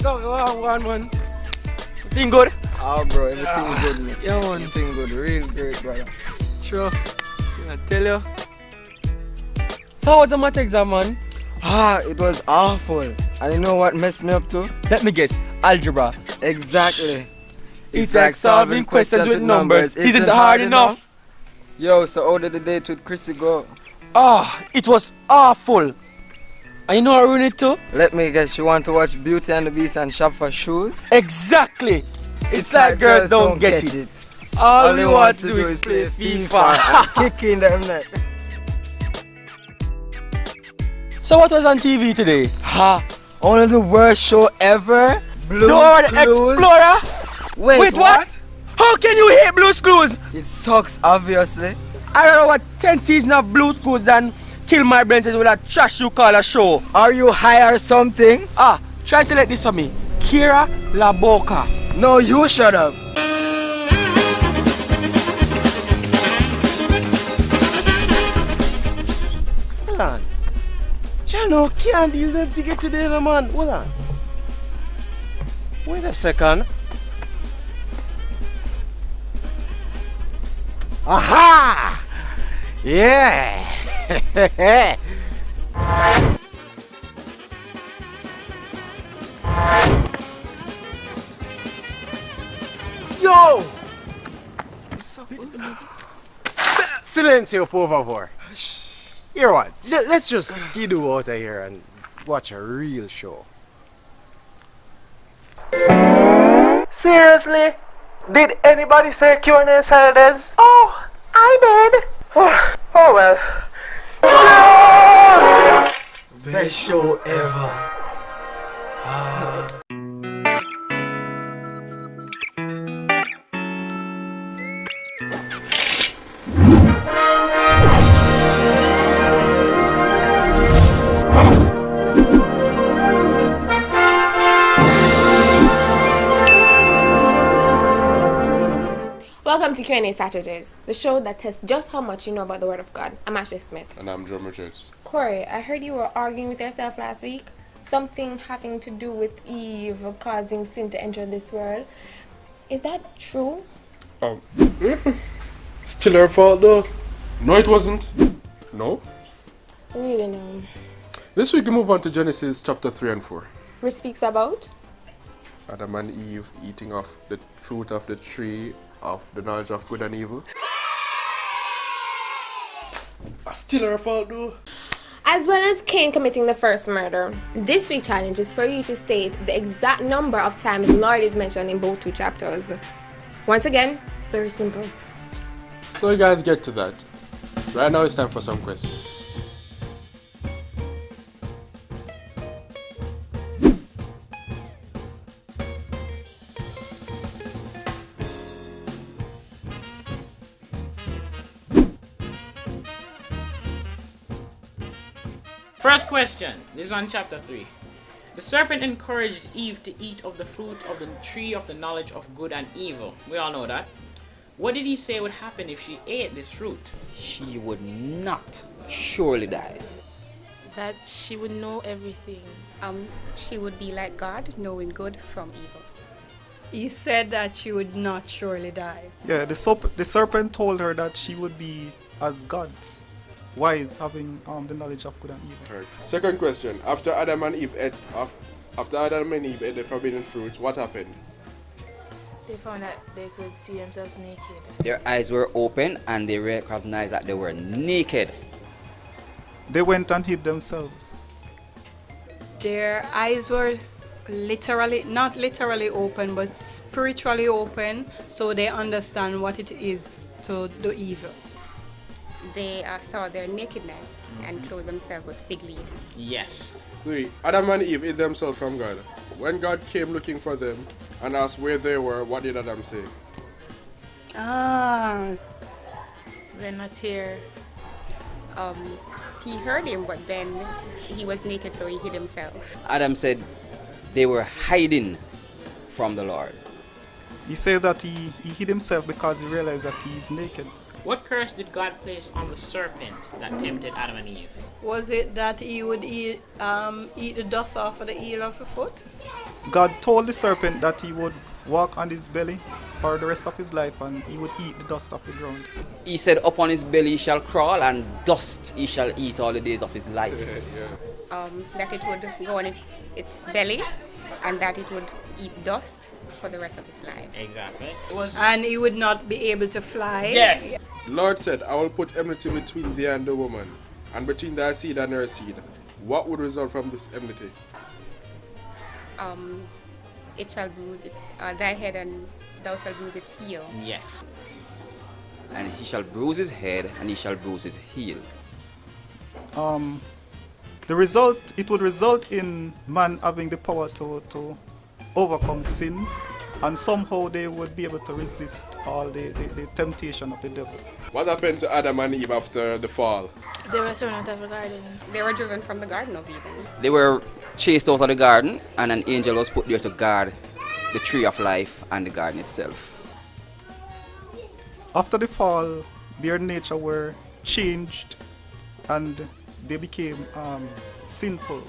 Go on, man. Thing good? Oh, bro, everything good, man. Yeah, man. Everything good, real great, brother. Sure. I tell you. So how was the math exam, man? It was awful. And you know what messed me up too? Let me guess. Algebra. Exactly. It's like solving questions with numbers. Isn't hard enough? Yo, so how did the date with Chrissy go? It was awful. And you know what ruined it too? Let me guess, you want to watch Beauty and the Beast and shop for shoes? Exactly. It's like girls don't get it. All we want to do is play FIFA. and kicking them neck. So what was on TV today? Only the worst show ever? Blue's Dora the Clues? Explorer? Wait, what? How can you hate Blue's Clues? It sucks, obviously. I don't know what 10 seasons of Blue's Clues than kill my brain with that trash you call a show. Are you high or something? Try to let this for me. Kira Laboka. No, you shut up. Hold on. Chano can't use them to get to the other man. Hold on. Wait a second. Aha! Yeah! Yo! Silencio, por favor. Here what? Let's just get out of here and watch a real show. Seriously? Did anybody say Q&A Saturdays? Oh, I did. Oh well. Best show ever. Welcome to Q&A Saturdays, the show that tests just how much you know about the Word of God. I'm Ashley Smith. And I'm Drummer Church. Corey, I heard you were arguing with yourself last week. Something having to do with Eve causing sin to enter this world. Is that true? Still her fault though. No, it wasn't. No. Really no. This week we move on to Genesis chapter 3 and 4. Which speaks about? Adam and Eve eating of the fruit of the tree of the knowledge of good and evil. Still her fault though. As well as Cain committing the first murder. This week's challenge is for you to state the exact number of times Lord is mentioned in both two chapters. Once again, very simple. So you guys get to that. Right now it's time for some questions. First question, this is on chapter 3. The serpent encouraged Eve to eat of the fruit of the tree of the knowledge of good and evil. We all know that. What did he say would happen if she ate this fruit? She would not surely die. That she would know everything. She would be like God, knowing good from evil. He said that she would not surely die. Yeah, the serpent told her that she would be as gods, wise, having the knowledge of good and evil. Right. Second question. After Adam and Eve ate the forbidden fruit, what happened? They found that they could see themselves naked. Their eyes were open and they recognized that they were naked. They went and hid themselves. Their eyes were not literally open, but spiritually open, so they understand what it is to do evil. They saw their nakedness and clothed themselves with fig leaves. Yes. 3. Adam and Eve hid themselves from God. When God came looking for them and asked where they were, what did Adam say? We're not here. He heard him, but then he was naked, so he hid himself. Adam said they were hiding from the Lord. He said that he hid himself because he realized that he is naked. What curse did God place on the serpent that tempted Adam and Eve? Was it that he would eat the dust off of the heel of the foot? God told the serpent that he would walk on his belly for the rest of his life and he would eat the dust of the ground. He said, upon his belly he shall crawl, and dust he shall eat all the days of his life. That it would go on its belly and that it would eat dust for the rest of his life. Exactly. And he would not be able to fly. Yes. Lord said, I will put enmity between thee and the woman, and between thy seed and her seed. What would result from this enmity? It shall bruise thy head, and thou shalt bruise its heel. Yes. And he shall bruise his head, and he shall bruise his heel. It would result in man having the power to overcome sin, and somehow they would be able to resist all the temptation of the devil. What happened to Adam and Eve after the fall? They were thrown out of the garden. They were driven from the Garden of Eden. They were chased out of the garden, and an angel was put there to guard the tree of life and the garden itself. After the fall, their nature were changed and they became sinful.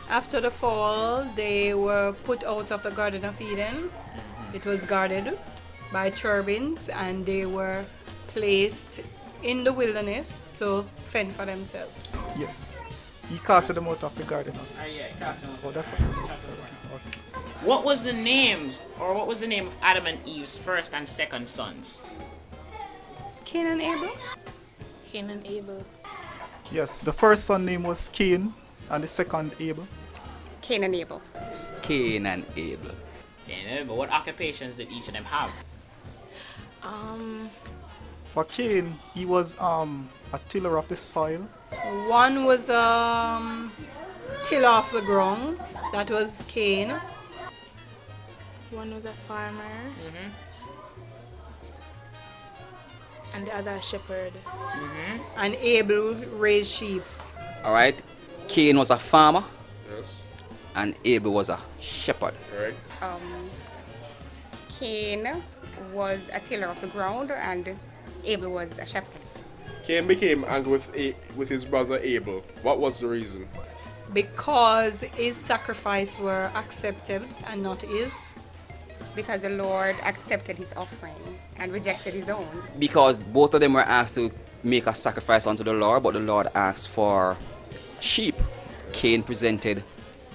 After the fall, they were put out of the Garden of Eden. It was guarded by cherubims, and they were placed in the wilderness to fend for themselves. Yes. He casted them out of the garden. Cast them out. Oh, that's okay. What was the name of Adam and Eve's first and second sons? Cain and Abel? Cain and Abel. Yes, the first son name was Cain, and the second Abel. Cain and Abel. Cain and Abel. But what occupations did each of them have? For Cain, he was a tiller of the soil. One was tiller of the ground. That was Cain. One was a farmer. And the other a shepherd. And Abel raised sheep. Alright, Cain was a farmer. Yes. And Abel was a shepherd. Right. Cain was a tiller of the ground, and Abel was a shepherd. Cain became angry with his brother Abel. What was the reason? Because his sacrifice were accepted and not his. Because the Lord accepted his offering and rejected his own. Because both of them were asked to make a sacrifice unto the Lord, but the Lord asked for sheep. Cain presented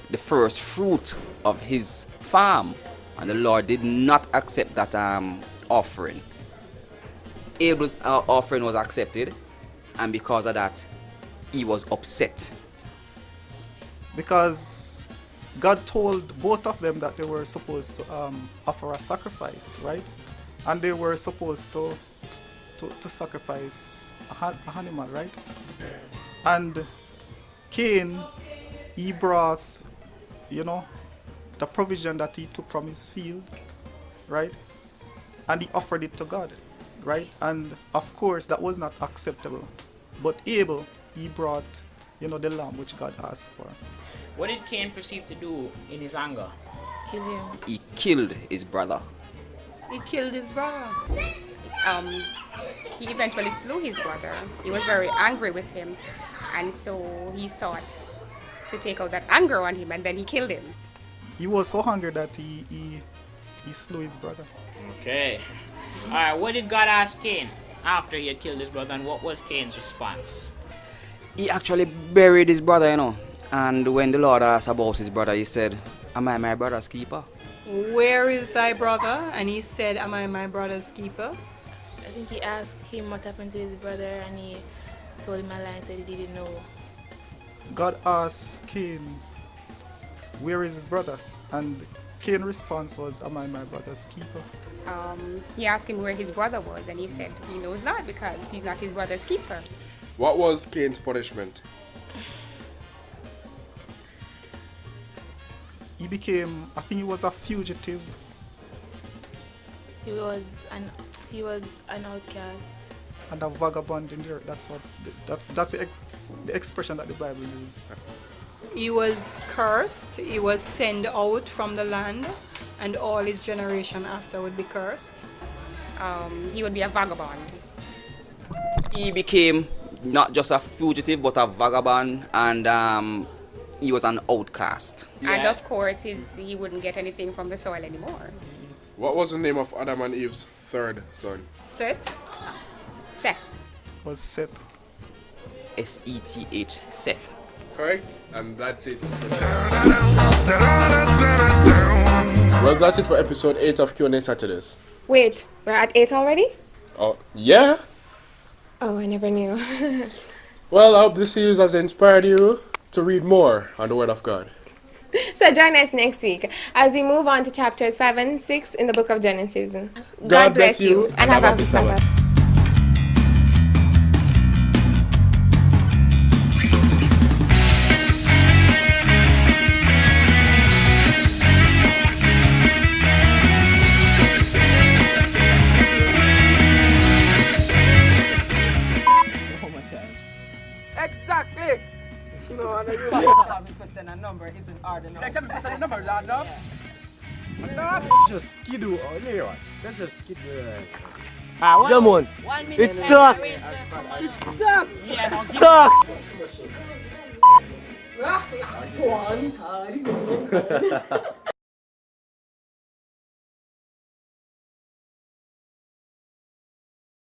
the first fruit of his farm, and the Lord did not accept that offering. Abel's offering was accepted, and because of that, he was upset. Because God told both of them that they were supposed to offer a sacrifice, right? And they were supposed to sacrifice an animal, right? And Cain, he brought, the provision that he took from his field, right? And he offered it to God, right? And of course, that was not acceptable. But Abel, he brought, the lamb which God asked for. What did Cain proceed to do in his anger? Kill him. He killed his brother. He killed his brother. He eventually slew his brother. He was very angry with him, and so he sought to take out that anger on him, and then he killed him. He was so hungry that he slew his brother. Okay. Alright, what did God ask Cain after he had killed his brother, and what was Cain's response? He actually buried his brother, And when the Lord asked about his brother, he said, am I my brother's keeper? Where is thy brother? And he said, am I my brother's keeper? I think he asked him what happened to his brother, and he told him a lie and said he didn't know. God asked Cain, where is his brother? And Cain's response was, am I my brother's keeper? He asked him where his brother was, and he said he knows not because he's not his brother's keeper. What was Cain's punishment? He became, I think he was a fugitive. He was an outcast. And a vagabond in the earth. That's the expression that the Bible uses. He was cursed. He was sent out from the land, and all his generation after would be cursed. He would be a vagabond. He became not just a fugitive, but a vagabond, and he was an outcast. And of course, he wouldn't get anything from the soil anymore. What was the name of Adam and Eve's third son? Seth. Seth. Was Seth. Seth. Seth. Correct, and that's it. Well, that's it for episode 8 of Q&A Saturdays. Wait, we're at 8 already? Oh, yeah? Oh, I never knew. Well, I hope this series has inspired you to read more on the Word of God. So join us next week as we move on to chapters 5 and 6 in the book of Genesis. God bless you and have a happy Sabbath. Exactly. No, I know you question a number isn't hard enough. Like, question a number, hard enough. Let's just skidoo on here. Let's just skidoo. Come on. It sucks. It sucks. Yeah, Sucks. One time.